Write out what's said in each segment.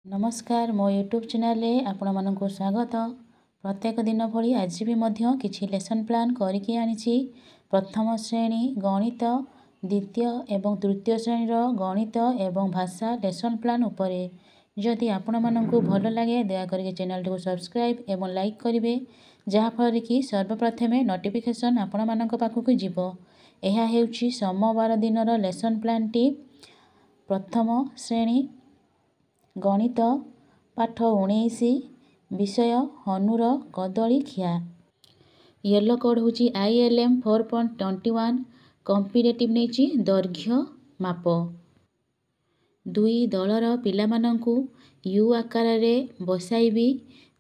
नमस्कार मो YouTube channel रे आपण मानक स्वागत। प्रत्येक दिन भली आज भी मध्य किछि लेसन प्लान करके आनिछि। प्रथम श्रेणी गणित, द्वितीय एवं तृतीय श्रेणी गणित एवं भाषा लेसन प्लान उपरे। जदि आपण मानक भल लगे दया करके चैनल को सब्सक्राइब एवं लाइक करेंगे, जहाँफल कि सर्वप्रथमे नोटिफिकेशन आपण मानक पाखक जीवो। यह हेउछि सोमवार दिन लेसन प्लान टी। प्रथम श्रेणी गणित पाठ 19 विषय हनुर कदली खिया। येलो कोड हूँ ILM 4.21 कॉम्पिटिटिव नहीं दैर्घ्य माप। दुई दलर पिलामानंकु यू आकार रे बसाइबी।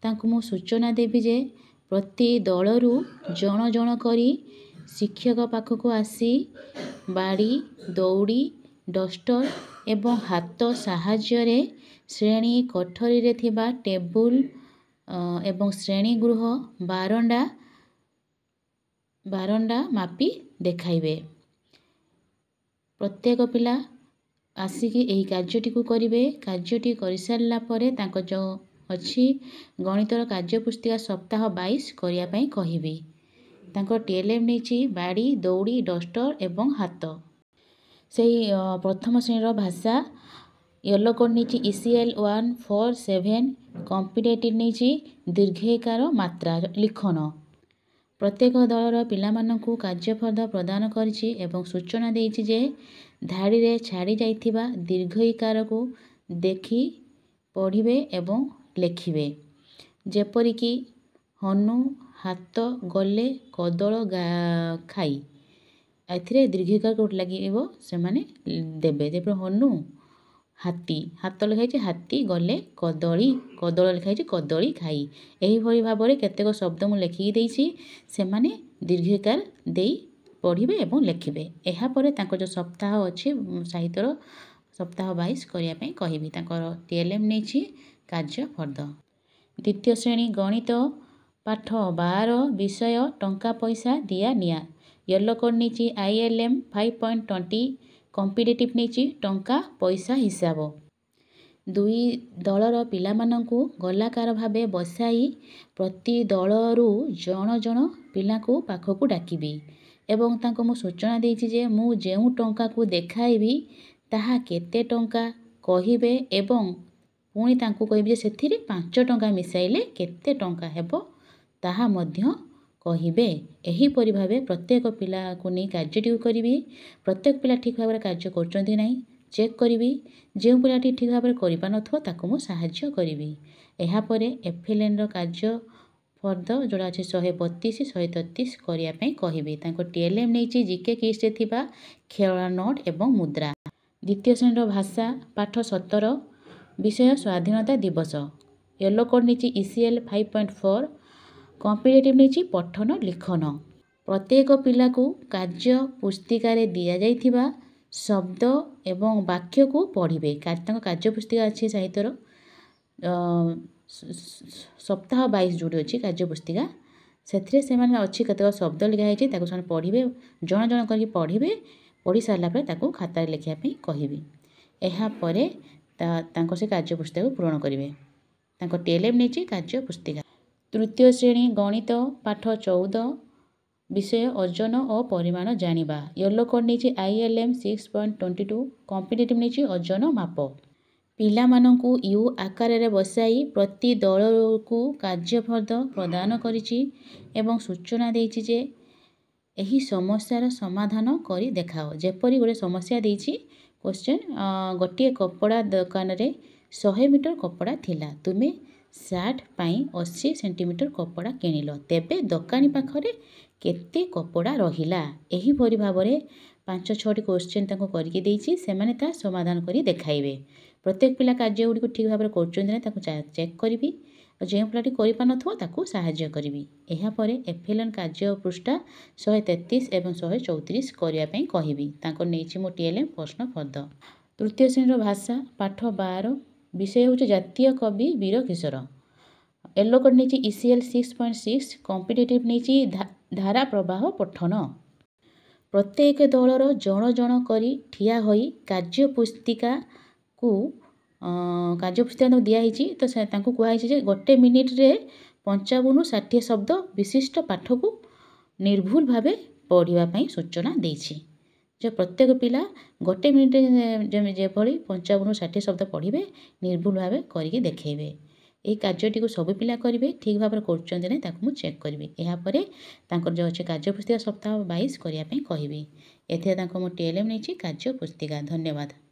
तांकु मु सूचना देबी जे प्रति दलरू जण जण करी शिक्षक पाखक आसी बाड़ी दौड़ी डस्टर एवं हाथ साहाय्य रे श्रेणी कोठरी रे थिबा टेबुल एवं श्रेणी गृह बारंडा मापी देखाइबे। प्रत्येक पिला आसिकी एही कार्यटी को करिवे। कार्यटी करि सारला परे तांको जो अछि गणितर कार्य पुस्तिका सप्ताह 22 करिया पई कहिबी। तांको TLM नेछि बाड़ी दौड़ी डस्टर एवं हाथ। सेही प्रथम श्रेणी भाषा येलो कोड नहीं ECL 147 कॉम्पिटिटिव नहीं दीर्घिकार मात्रा लिखन। प्रत्येक दलर पिलामानंकु कार्यफल प्रदान करिछि एवं सूचना देइछि जे धाड़ी रे छाड़ी जाइथिबा दीर्घिकार को देखि पढ़िबे एवं लेखिबे। जेपरिकी हनु हाथ गले कदल खाई एथिरे दीर्घिकार कोट लागिबो से माने देबे। जेपर हनु हाथी हाथ लिखाई हाथी गले कदली कदल लिखाई कदली खाई। एही भली भाबरे केतेक शब्द मु लेखिकी देइछि से माने दीर्घिकार देई पढ़िबे एवं लेखिबे। एहा परे तांको जो सप्ताह अछि साहित्यर सप्ताह 22 करिया पई कहिबी। तांकर TLM नेछि कार्यफर्द। द्वितीय श्रेणी गणित पाठ 12 विषय टंका पैसा दिया निया। येलो कोड नेछि ILM 5.20 कॉम्पिटिटिव नेछि टंका पैसा हिसाब। दुई दलर पिलामानंकु गलाकार भाबे बसाई प्रति दलरू जण जण पिलांकु पाखकु डाकिबी एवं तांको मु सूचना देइछि जे मु जेउ टंका को देखाइबी ताहा केते टंका कहिबे एवं पुणी तांको कहिबी जे सेथिरे 5 टंका मिसाइले केते टंका हेबो ताहा मध्य कहिबे। एही परि भाबे प्रत्येक पिला को नै कार्यटी करिबी। प्रत्येक पिला ठीक भाबरे कार्य करचंती नै चेक करिबी। जेउ पिलाटी ठीक भाबरे करि पानथो ताको मु सहाय्य करिबी। एहा परे FLN रो कार्य फर्द जोड़ा अछि 132 133 करिया पई कहिबी। ताको TLM नैछि जीके किस रे थिबा खेळा नोट एवं मुद्रा। द्वितीय श्रेणी भाषा पाठ 17 विषय स्वाधीनता दिवस। येलो कोड नैछि ECL 5.4 कॉम्पिटिटिव नैछि पठन लिखन। प्रत्येक पिला को कार्य पुस्तिका रे दिया जाइथिबा शब्द एवं वाक्य को पढ़िबे। कार्य पुस्तिका अच्छी साहित्यर सप्ताह 22 जोड़ी अच्छी कार्य पुस्तिका से माने अच्छी कतक शब्द लिखाई ताको से पढ़िबे जण जण करके पढ़िबे। पढ़ी सारला परे ताको खाता रे लिखिया पई कहिबे। एहा परे तांको से कार्य पुस्तिका को पूर्ण करिवे। तांको TLM नेछि कार्य पुस्तिका। तृतीय श्रेणी गणित पाठ 14 विषय ओजन और परिमाण जानिबा। येलो कोड नैछि ILM 6.22 कॉम्पिटिटिव नैछि ओजन माप। पिला मानंकु यू आकार रे बसाई प्रति दल को कार्यफल प्रदान करिछि एवं सूचना देइछि जे एही समस्यार समाधान करी देखाओ। जेपरि गोटे समस्या देइछि क्वेश्चन गोटे कपड़ा दुकान रे 100 मीटर कपड़ा थिला। तुमे सार्ट पाई 80 सेंटीमीटर कपड़ा किनिलो तेबे दुकानी पाखरे केते कपड़ा रहिला। एही भरी भाबरे 5-6 क्वेश्चन ताको करके देइछि से माने ता समाधान करी देखाइबे। प्रत्येक पिला कार्य गुडी को ठीक भाबरे करचों नै ताको चेक करिवि और जे पिलाटी करि पानथो ताको सहाय्य करिवि। एहा परे FLN कार्य पृष्ठा 133 एवं 134 करिया पई कहिवि। ताको नेछि मो TLM प्रश्न फर्द। तृतीय श्रेणी भाषा पाठ 12 विषय होछ जातीय कवि वीर किशोर। येलो कोड नेछि ECL 6.6 कॉम्पिटिटिव नेछि धारा प्रवाह पठन। प्रत्येक दलर जण जण करी ठिया होई कार्य पुस्तिका को କାର୍ଯ୍ୟପୁସ୍ତିକା ତାଙ୍କୁ ଦିଆହେଇଛି ତ ତାଙ୍କୁ କୁହାହେଇଛି ଯେ 1 ମିନିଟ୍ରେ 55ରୁ 60 ଶବ୍ଦ ବିଶିଷ୍ଟ ପାଠକୁ ନିର୍ଭୁଲ ଭାବେ ପଢ଼ିବା ପାଇଁ ସୂଚନା ଦେଇଛି। ଯେ ପ୍ରତ୍ୟେକ ପିଲା 1 ମିନିଟ୍ରେ ଯେଭଳି 55ରୁ 60 ଶବ୍ଦ ପଢ଼ିବେ ନିର୍ଭୁଲ ଭାବେ କରିକି ଦେଖେଇବେ। ଏହି କାର୍ଯ୍ୟଟିକୁ ସବୁ ପିଲା କରିବେ, ଠିକ୍ ଭାବରେ କରୁଛନ୍ତି ନାହିଁ ତାକୁ ମୁଁ ଚେକ୍ କରିବି। ଏହାପରେ ତାଙ୍କର ଯେଉଁ ଅଛି କାର୍ଯ୍ୟପୁସ୍ତିକା ସପ୍ତାହ 22 କରିବା ପାଇଁ କହିବି। ଏଥିରେ ତାଙ୍କୁ ମୁଁ TLM ନେଇଛି କାର୍ଯ୍ୟପୁସ୍ତିକା। ଧନ୍ୟବାଦ।